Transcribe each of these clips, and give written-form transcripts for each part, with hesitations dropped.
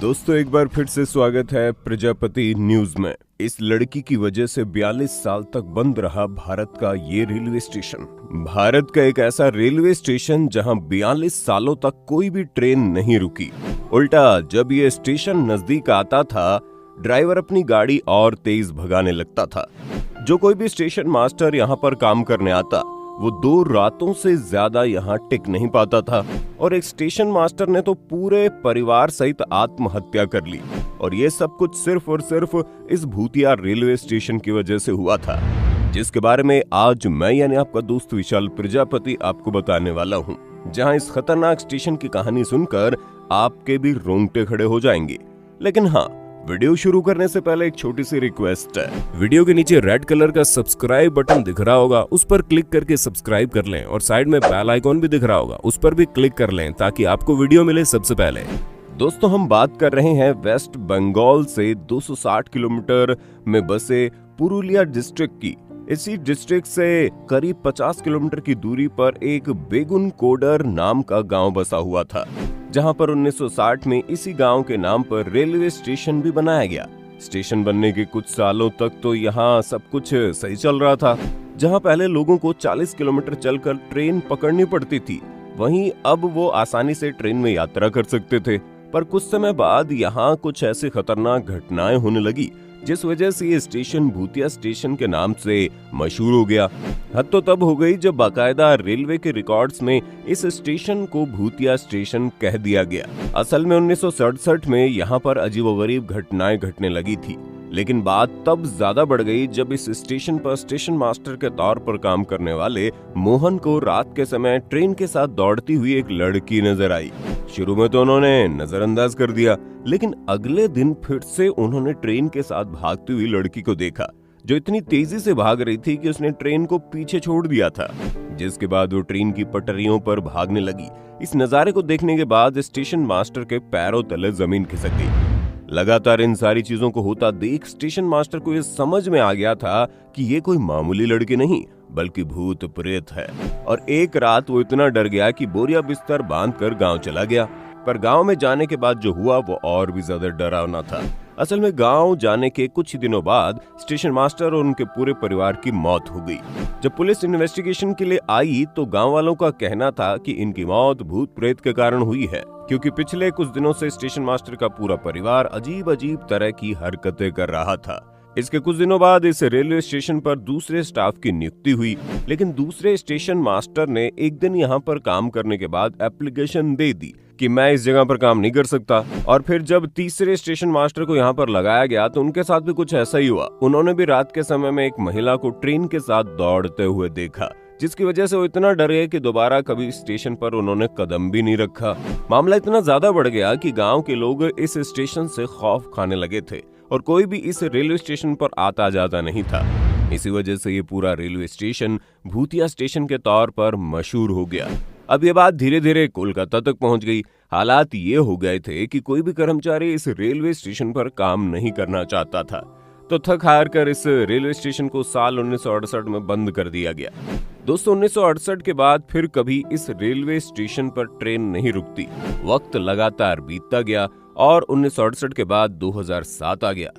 दोस्तों एक बार फिर से स्वागत है प्रजापति न्यूज में। इस लड़की की वजह से 42 साल तक बंद रहा भारत का ये रेलवे स्टेशन। भारत का एक ऐसा रेलवे स्टेशन जहां 42 सालों तक कोई भी ट्रेन नहीं रुकी। उल्टा जब ये स्टेशन नजदीक आता था, ड्राइवर अपनी गाड़ी और तेज भगाने लगता था। जो कोई भी स्टेशन मास्टर यहाँ पर काम करने आता, वो 2 रातों से ज्यादा यहाँ टिक नहीं पाता था और एक स्टेशन मास्टर ने तो पूरे परिवार सहित आत्महत्या कर ली। और ये सब कुछ सिर्फ और सिर्फ इस भूतिया रेलवे स्टेशन की वजह से हुआ था, जिसके बारे में आज मैं यानी आपका दोस्त विशाल प्रजापति आपको बताने वाला हूँ। जहाँ इस खतरनाक स्टेशन की कहानी सुनकर आपके भी रोंगटे खड़े हो जाएंगे। लेकिन हाँ, वीडियो शुरू करने से पहले एक छोटी सी रिक्वेस्ट है। वीडियो के नीचे रेड कलर का सब्सक्राइब बटन दिख रहा होगा, उस पर क्लिक करके सब्सक्राइब कर लें और साइड में बेल आइकॉन भी दिख रहा होगा, उस पर भी क्लिक कर लें ताकि आपको वीडियो मिले सबसे पहले। दोस्तों हम बात कर रहे हैं वेस्ट बंगाल से 260 किलोमीटर में बसे पुरुलिया डिस्ट्रिक्ट की। इसी डिस्ट्रिक्ट से करीब 50 किलोमीटर की दूरी पर एक बेगुन कोडर नाम का गांव बसा हुआ था, जहां पर 1960 में इसी गांव के नाम पर रेलवे स्टेशन भी बनाया गया। स्टेशन बनने के कुछ सालों तक तो यहां सब कुछ सही चल रहा था। जहां पहले लोगों को 40 किलोमीटर चलकर ट्रेन पकड़नी पड़ती थी, वहीं अब वो आसानी से ट्रेन में यात्रा कर सकते थे। पर कुछ समय बाद यहाँ कुछ ऐसी खतरनाक घटनाएं होने लगी, जिस वजह से ये स्टेशन भूतिया स्टेशन के नाम से मशहूर हो गया। हद तो तब हो गई जब बाकायदा रेलवे के रिकॉर्ड्स में इस स्टेशन को भूतिया स्टेशन कह दिया गया। असल में 1967 में यहाँ पर अजीबोगरीब घटनाएं घटने लगी थी, लेकिन बात तब ज्यादा बढ़ गई जब इस स्टेशन पर स्टेशन मास्टर के तौर पर काम करने वाले मोहन को रात के समय ट्रेन के साथ दौड़ती हुई एक लड़की नजर आई। शुरू में तो उन्होंने नजरअंदाज कर दिया, लेकिन अगले दिन फिर से उन्होंने ट्रेन के साथ भागती हुई लड़की को देखा, जो इतनी तेजी से भाग रही थी कि उसने ट्रेन को पीछे छोड़ दिया था, जिसके बाद वो ट्रेन की पटरियों पर भागने लगी। इस नजारे को देखने के बाद स्टेशन मास्टर के पैरों तले जमीन खिसक गई। लगातार इन सारी चीजों को होता देख स्टेशन मास्टर को ये समझ में आ गया था कि ये कोई मामूली लड़की नहीं बल्कि भूत प्रेत है। और एक रात वो इतना डर गया कि बोरिया बिस्तर बांधकर गांव चला गया। पर गांव में जाने के बाद जो हुआ वो और भी ज्यादा डरावना था। असल में गांव जाने के कुछ ही दिनों बाद स्टेशन मास्टर और उनके पूरे परिवार की मौत हो गई। जब पुलिस इन्वेस्टिगेशन के लिए आई तो गांव वालों का कहना था कि इनकी मौत भूत प्रेत के कारण हुई है, क्योंकि पिछले कुछ दिनों से स्टेशन मास्टर का पूरा परिवार अजीब अजीब तरह की हरकतें कर रहा था। इसके कुछ दिनों बाद इस रेलवे स्टेशन पर दूसरे स्टाफ की नियुक्ति हुई, लेकिन दूसरे स्टेशन मास्टर ने एक दिन यहाँ पर काम करने के बाद एप्लीकेशन दे दी कि मैं इस जगह पर काम नहीं कर सकता। और फिर जब तीसरे स्टेशन मास्टर को यहाँ पर लगाया गया तो उनके साथ भी कुछ ऐसा ही हुआ। उन्होंने भी रात के समय में एक महिला को ट्रेन के साथ दौड़ते हुए देखा, जिसकी वजह से वो इतना डर गए कि दोबारा कभी स्टेशन पर उन्होंने कदम भी नहीं रखा। मामला इतना ज्यादा बढ़ गया कि गांव के लोग इस स्टेशन से खौफ खाने लगे थे और कोई भी इस रेलवे स्टेशन पर आता जाता नहीं था। इसी वजह से ये पूरा रेलवे स्टेशन भूतिया स्टेशन के तौर पर मशहूर हो गया। अब ये बात धीरे धीरे कोलकाता तक पहुंच गई। हालात ये हो गए थे कि कोई भी कर्मचारी इस रेलवे स्टेशन पर काम नहीं करना चाहता था, तो थक हार कर इस रेलवे स्टेशन को साल 1968 में बंद कर दिया गया। दोस्तों 1968 के बाद फिर कभी इस रेलवे स्टेशन पर ट्रेन नहीं रुकती। वक्त लगातार बीतता गया और 1968 के बाद 2007 आ गया।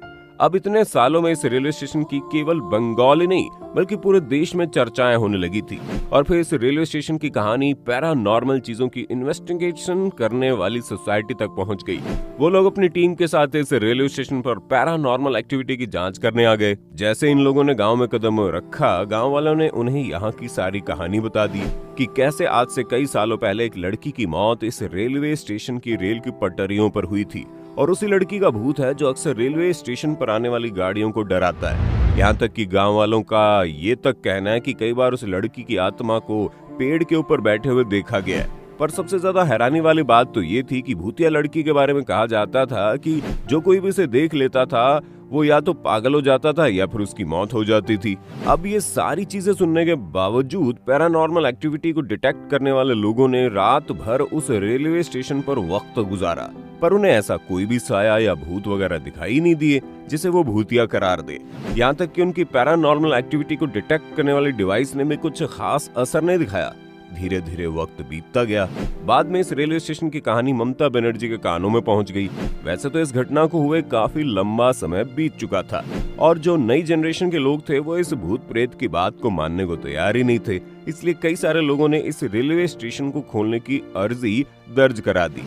अब इतने सालों में इस रेलवे स्टेशन की केवल बंगाल ही नहीं बल्कि पूरे देश में चर्चाएं होने लगी थी। और फिर इस रेलवे स्टेशन की कहानी पैरानॉर्मल चीजों की इन्वेस्टिगेशन करने वाली सोसाइटी तक पहुंच गई। वो लोग अपनी टीम के साथ इस रेलवे स्टेशन पर पैरानॉर्मल एक्टिविटी की जांच करने आ गए। जैसे इन लोगों ने गांव में कदम रखा, गांव वालों ने उन्हें यहाँ की सारी कहानी बता दी कि कैसे आज से कई सालों पहले एक लड़की की मौत इस रेलवे स्टेशन की रेल की पटरियों पर हुई थी और उसी लड़की का भूत है जो अक्सर रेलवे स्टेशन पर आने वाली गाड़ियों को डराता है। यहाँ तक कि गांव वालों का ये तक कहना है कि कई बार उस लड़की की आत्मा को पेड़ के ऊपर बैठे हुए देखा गया है। पर सबसे ज्यादा हैरानी वाली बात तो ये थी कि भूतिया लड़की के बारे में कहा जाता था कि जो कोई भी इसे देख लेता था वो या तो पागल हो जाता था या फिर उसकी मौत हो जाती थी। अब ये सारी चीजें सुनने के बावजूद पैरानॉर्मल एक्टिविटी को डिटेक्ट करने वाले लोगों ने रात भर उस रेलवे स्टेशन पर वक्त गुजारा, पर उन्हें ऐसा कोई भी साया या भूत वगैरह दिखाई नहीं दिए जिसे वो भूतिया करार दे। यहाँ तक कि उनकी पैरानॉर्मल एक्टिविटी को डिटेक्ट करने वाली डिवाइस ने भी कुछ खास असर नहीं दिखाया। धीरे धीरे वक्त बीतता गया। बाद में इस रेलवे स्टेशन की कहानी ममता बनर्जी के कानों में पहुंच गई। वैसे तो इस घटना को हुए काफी लंबा समय बीत चुका था और जो नई जनरेशन के लोग थे वो इस भूत प्रेत की बात को मानने को तैयार ही नहीं थे। इसलिए कई सारे लोगों ने इस रेलवे स्टेशन को खोलने की अर्जी दर्ज करा दी।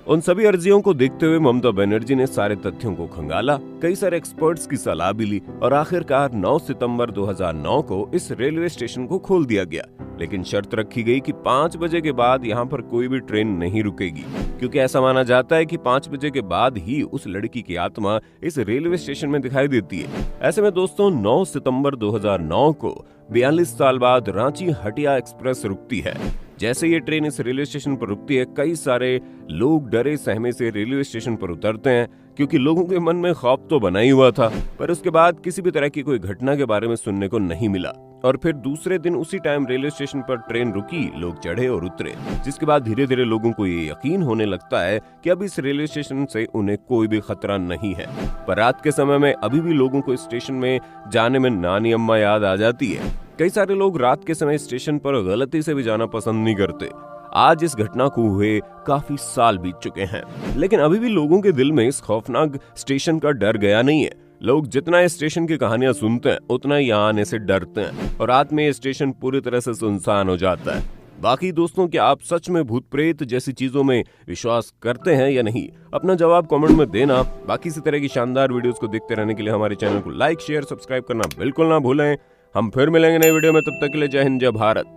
उन सभी अर्जियों को देखते हुए ममता बनर्जी ने सारे तथ्यों को खंगाला, कई सारे एक्सपर्ट्स की सलाह भी ली और आखिरकार 9 सितंबर 2009 को इस रेलवे स्टेशन को खोल दिया गया। लेकिन शर्त रखी गई कि 5 बजे के बाद यहाँ पर कोई भी ट्रेन नहीं रुकेगी, क्योंकि ऐसा माना जाता है कि 5 बजे के बाद ही उस लड़की की आत्मा इस रेलवे स्टेशन में दिखाई देती है। ऐसे में दोस्तों 9 सितंबर 2009 को 42 साल बाद रांची हटिया एक्सप्रेस रुकती है। जैसे ये ट्रेन इस रेलवे स्टेशन पर रुकती है, कई सारे लोग डरे सहमे से रेलवे स्टेशन पर उतरते हैं, क्योंकि लोगों के मन में खौफ तो बना ही हुआ था। पर उसके बाद किसी भी तरह की कोई घटना के बारे में सुनने को नहीं मिला और फिर दूसरे दिन उसी टाइम रेलवे स्टेशन पर ट्रेन रुकी, लोग चढ़े और उतरे, जिसके बाद धीरे धीरे लोगों को ये यकीन होने लगता है कि अब इस रेलवे स्टेशन से उन्हें कोई भी खतरा नहीं है। पर रात के समय में अभी भी लोगों को स्टेशन में जाने में नानी अम्मा याद आ जाती है। कई सारे लोग रात के समय स्टेशन पर गलती से भी जाना पसंद नहीं करते। आज इस घटना को हुए काफी साल बीत चुके हैं, लेकिन अभी भी लोगों के दिल में इस खौफनाक स्टेशन का डर गया नहीं है। लोग जितना इस स्टेशन की कहानियां सुनते हैं उतना ही यहाँ आने से डरते हैं और रात में ये स्टेशन पूरी तरह से सुनसान हो जाता है। बाकी दोस्तों, क्या आप सच में भूत प्रेत जैसी चीजों में विश्वास करते हैं या नहीं? अपना जवाब कमेंट में देना। बाकी इसी तरह की शानदार वीडियोस को देखते रहने के लिए हमारे चैनल को लाइक, शेयर, सब्सक्राइब करना बिल्कुल ना भूलें। हम फिर मिलेंगे नई वीडियो में, तब तक के लिए जय हिंद, जय भारत।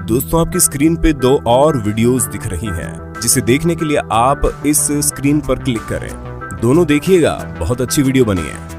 दोस्तों, आपकी स्क्रीन पे 2 और वीडियोस दिख रही हैं, जिसे देखने के लिए आप इस स्क्रीन पर क्लिक करें। दोनों देखिएगा, बहुत अच्छी वीडियो बनी है।